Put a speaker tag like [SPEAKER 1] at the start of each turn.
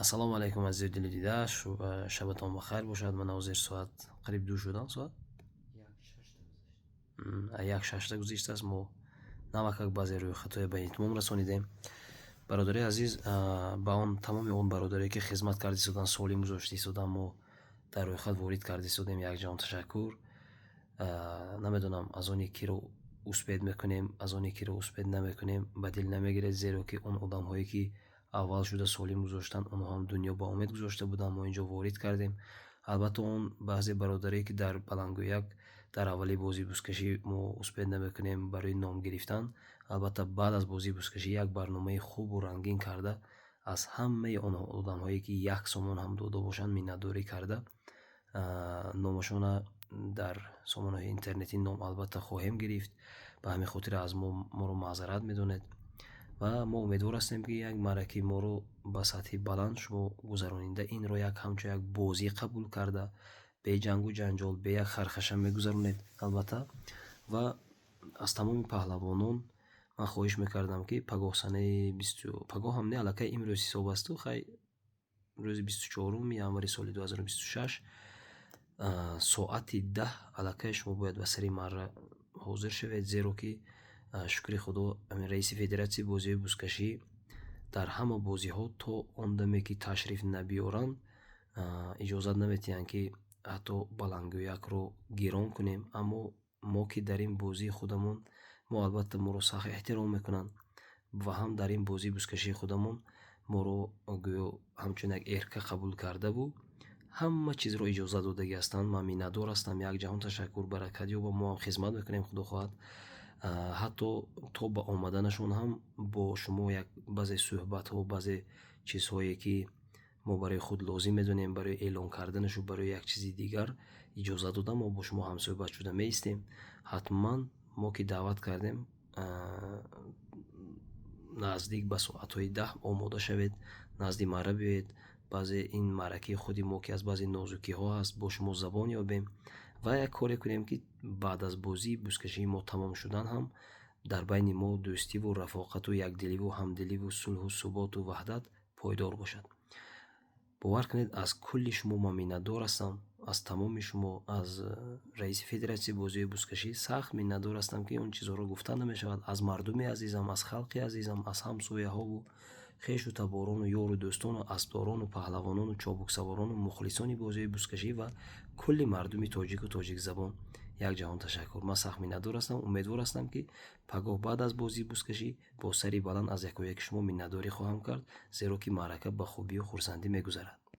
[SPEAKER 1] ассалому алайкум азизи дили дида, шабатон бахайр бошад. Ман ҳозир соат қариб 2 шудан, соат 1:06 гузиштааст. Мо навакак баъзе рӯйхатҳои ба итмом расонидем. Бародари азиз, ба он тамоми он бародаре ки хизмат карди истоданд, солим гузошти истоданд, мо дар рӯйхат ворид карда истодем. Якҷаҳон ташаккур. Намедонам аз оне киро успед мекунем, аз оне киро успед намекунем, ба дил намегиред, зеро ки он одамҳое ки аввал шуда солим гузоштанд, онҳо ҳам дунё ба умед гузошта буданд, мо ин ҷо ворид кардем. Албатта он баъзе бародаре ки дар балангӯяк дар аввали бозии бузкашӣ мо успед намекунем барои ном гирифтан, албатта баъд аз бозии бузкашӣ як барномаи хубу рангин карда аз ҳамаи он одамҳое ки як сомон ҳам дода бошанд миннатдорӣ карда, номашона дар сомонаҳои интернетӣ ном албатта хоҳем гирифт. Ба ҳамин хотир аз моро маъзарат медонед ва мо умедвор ҳастем ки як маъракаи моро ба сатҳи баланд шумо гузаронида инро як ҳамчун як бозӣ қабул карда, бе ҷангу ҷанҷол, бе як хархаша мегузаронед албатта. Ва аз тамоми паҳлавонон ман хоҳиш мекардам ки пагоҳ санаи пагоҳ ҳам не, аллакай имрӯз ҳисоб асту, хай рӯзи 24 январи соли 2026 соати 10 аллакай шумо бояд ба сари марра ҳозир шавед, зеро ки шукри худо раиси федератсияи бозиҳои бузкашӣ дар ҳама бозиҳо то он даме ки ташриф набиёранд иҷозат наметиҳанд ки ҳатто балангӯякро гирон кунем. Аммо мо ки дар ин бозии худамон, мо албатта моро сахт эҳтиром мекунанд ва ҳам дар ин бозии бузкашии худамон моро гӯё ҳамчун як эрка қабул кардаву ҳама чизро иҷозат додагӣ ҳастанд. Ман миннатдор ҳастам. Якҷаҳон ташаккур, баракат ёба. Мо ҳам хизмат мекунем, худо хоҳад. ҳатто то ба омаданашон ҳам бо шумо як баъзе суҳбатҳо, баъзе чизҳое ки мо барои худ лозим медонем, барои эълон карданашу барои як чизи дигар иҷозат дода, мо бо шумо ҳамсӯҳбат шуда меистем. Ҳатман мо ки даъват кардем, наздик ба соатҳои 10 омода шавед, назди марра биёед. баъзе ин маъракаи худи мо ки аз баъзе нозукиҳо ҳаст, бо шумо забон ёбем ва як коре кунем ки баъд аз бозии бузкашии мо тамом шудан ҳам дар байни мо дӯстиву рафоқату якдиливу ҳамдиливу сулҳу суботу ваҳдат пойдор бошад. бовар кунед, аз кулли шумо ман миннатдор ҳастам. Аз тамоми шумо, аз раиси федератсияи бозиҳои бузкашӣ сахт миннатдор ҳастам ки он чизҳоро гуфта намешавад. Аз мардуми азизам, аз халқи азизам, аз ҳамсояҳову хешу таборону ёру дӯстону аспдорону паҳлавонону чобуксаворону мухлисони бозиҳои бузкашӣ ва кулли мардуми тоҷику тоҷикзабон якҷаҳон ташаккур. Ман сахт миннатдор ҳастам. Умедвор ҳастам ки пагоҳ баъд аз бозии бузкашӣ бо сари баланд аз якояки шумо миннатдорӣ хоҳам кард, зеро ки маърака ба хубию хурсандӣ мегузарад.